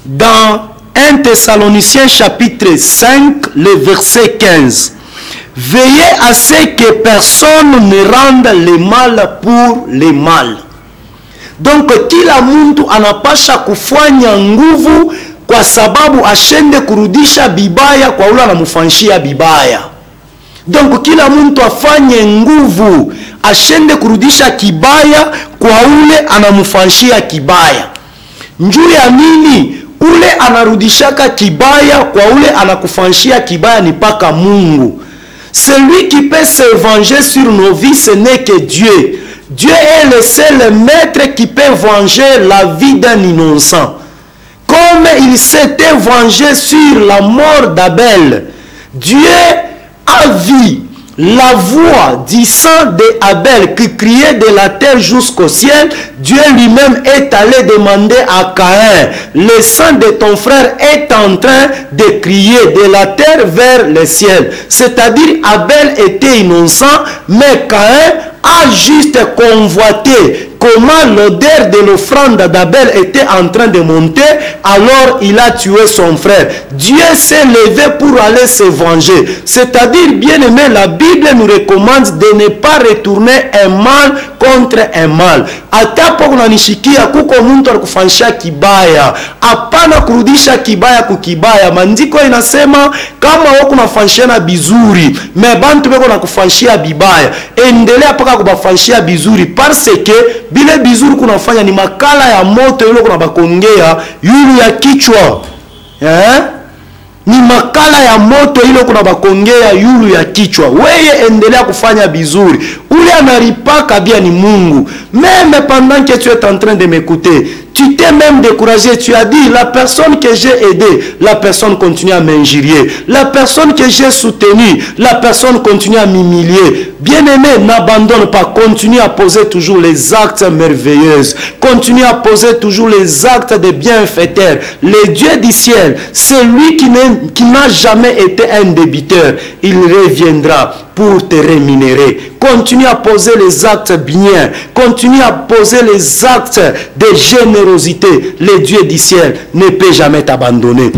dans 1 Thessaloniciens chapitre 5, le verset 15. Veillez à ce que personne ne rende le mal pour le mal. Donc kila mtu anapasha kufanya nguvu kwa sababu ashende kurudisha bibaya kwa ule anamfanyia bibaya. Donc kila mtu afanye nguvu ashende kurudisha kibaya kwa ule anamfanyia kibaya. Njuu ya nini? Ule anarudishaka kibaya kwa ule anakufanyia kibaya ni paka Mungu. Celui qui peut se venger sur nos vies, ce n'est que Dieu. Dieu est le seul maître qui peut venger la vie d'un innocent. Comme il s'était vengé sur la mort d'Abel, Dieu a vu la voix du sang d'Abel qui criait de la terre jusqu'au ciel. Dieu lui-même est allé demander à Caïn, le sang de ton frère est en train de crier de la terre vers le ciel. C'est-à-dire Abel était innocent, mais Caïn a juste convoité comment l'odeur de l'offrande d'Abel était en train de monter, alors il a tué son frère. Dieu s'est levé pour aller se venger. C'est-à-dire, bien aimé, la Bible nous recommande de ne pas retourner un mal contre un mal. Atapo kunanishikia kuko muntu alikufanyisha kibaya, hapana kurudisha kibaya kukibaya. Maandiko inasema kama wewe kunafanyishana bizuri, mebantu beko nakufanyishia bibaya, endelea paka kubafanyishia bizuri, parce que bile bizuri kunafanya ni makala ya moto yule kuna bakongea yulu ya kichwa. Ni makala ya moto ile kuna bakongea yulu ya kichwa. Weye endelea kufanya bizuri. Ule anaripaka bien ni Mungu. Même pendant que tu es en train de m'écouter, tu t'es même découragé, tu as dit la personne que j'ai aidée, la personne continue à m'injurier. La personne que j'ai soutenue, la personne continue à m'humilier. Bien-aimé, n'abandonne pas, continue à poser toujours les actes merveilleux. Continue à poser toujours les actes de bienfaiteurs. Le Dieu du ciel, c'est lui qui n'a jamais été un débiteur. Il reviendra pour te rémunérer. Continue à poser les actes bien. Continue à poser les actes de générosité. Le Dieu du ciel ne peut jamais t'abandonner.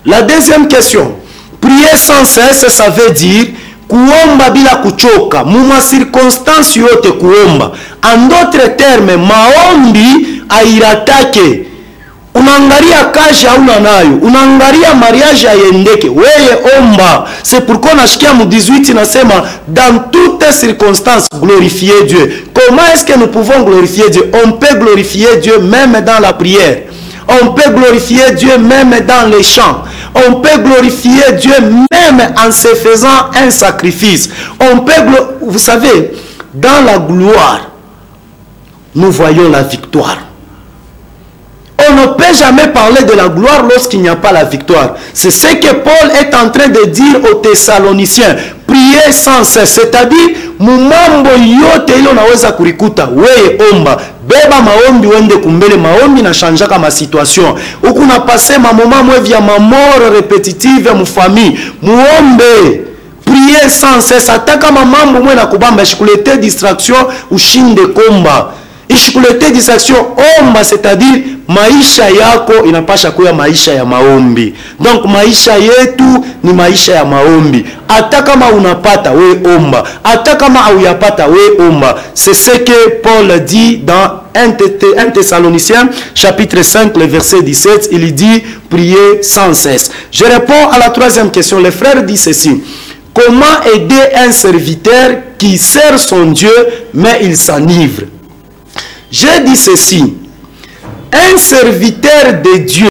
La deuxième question. Prier sans cesse, ça veut dire kuomba bila kuchoka. Muma circonstance yote kuomba. En d'autres termes, maombi airatake. Unaangalia kazi hauna nayo, unaangalia mariage aiendeke, weye omba. C'est pourquoi nashikia mu 18 nasema dans toutes circonstances glorifier Dieu. Comment est-ce que nous pouvons glorifier Dieu? On peut glorifier Dieu même dans la prière. On peut glorifier Dieu même dans les chants. On peut glorifier Dieu même en se faisant un sacrifice. On peut, vous savez, dans la gloire, nous voyons la victoire. On ne peut jamais parler de la gloire lorsqu'il n'y a pas la victoire. C'est ce que Paul est en train de dire aux Thessaloniciens. Priez sans cesse. C'est-à-dire, mumambo yote ilo naweza kurikuta. Weye omba. Beba maombi wende kumbele. Maombi na chanjaka ma situation. Uku na passe ma moment mwevi ya mamoro repetitive mu famille. Muombe. Priez sans cesse. Ataka mamambo mwe na kubamba. Shikulete distraction ushinde komba. Ishikulete distraction omba, c'est-à-dire maisha yako inapasha kuwa maisha ya maombi. Donc maisha yetu ni maisha ya maombi. Hata kama unapata we omba, hata kama hauyapata we omba. C'est ce que Paul dit dans 1 Thessaloniciens chapitre 5 le verset 17. Il dit priez sans cesse. Je réponds à la troisième question. Le frère dit ceci: comment aider un serviteur qui sert son Dieu mais il s'enivre? J'ai dit ceci: un serviteur de Dieu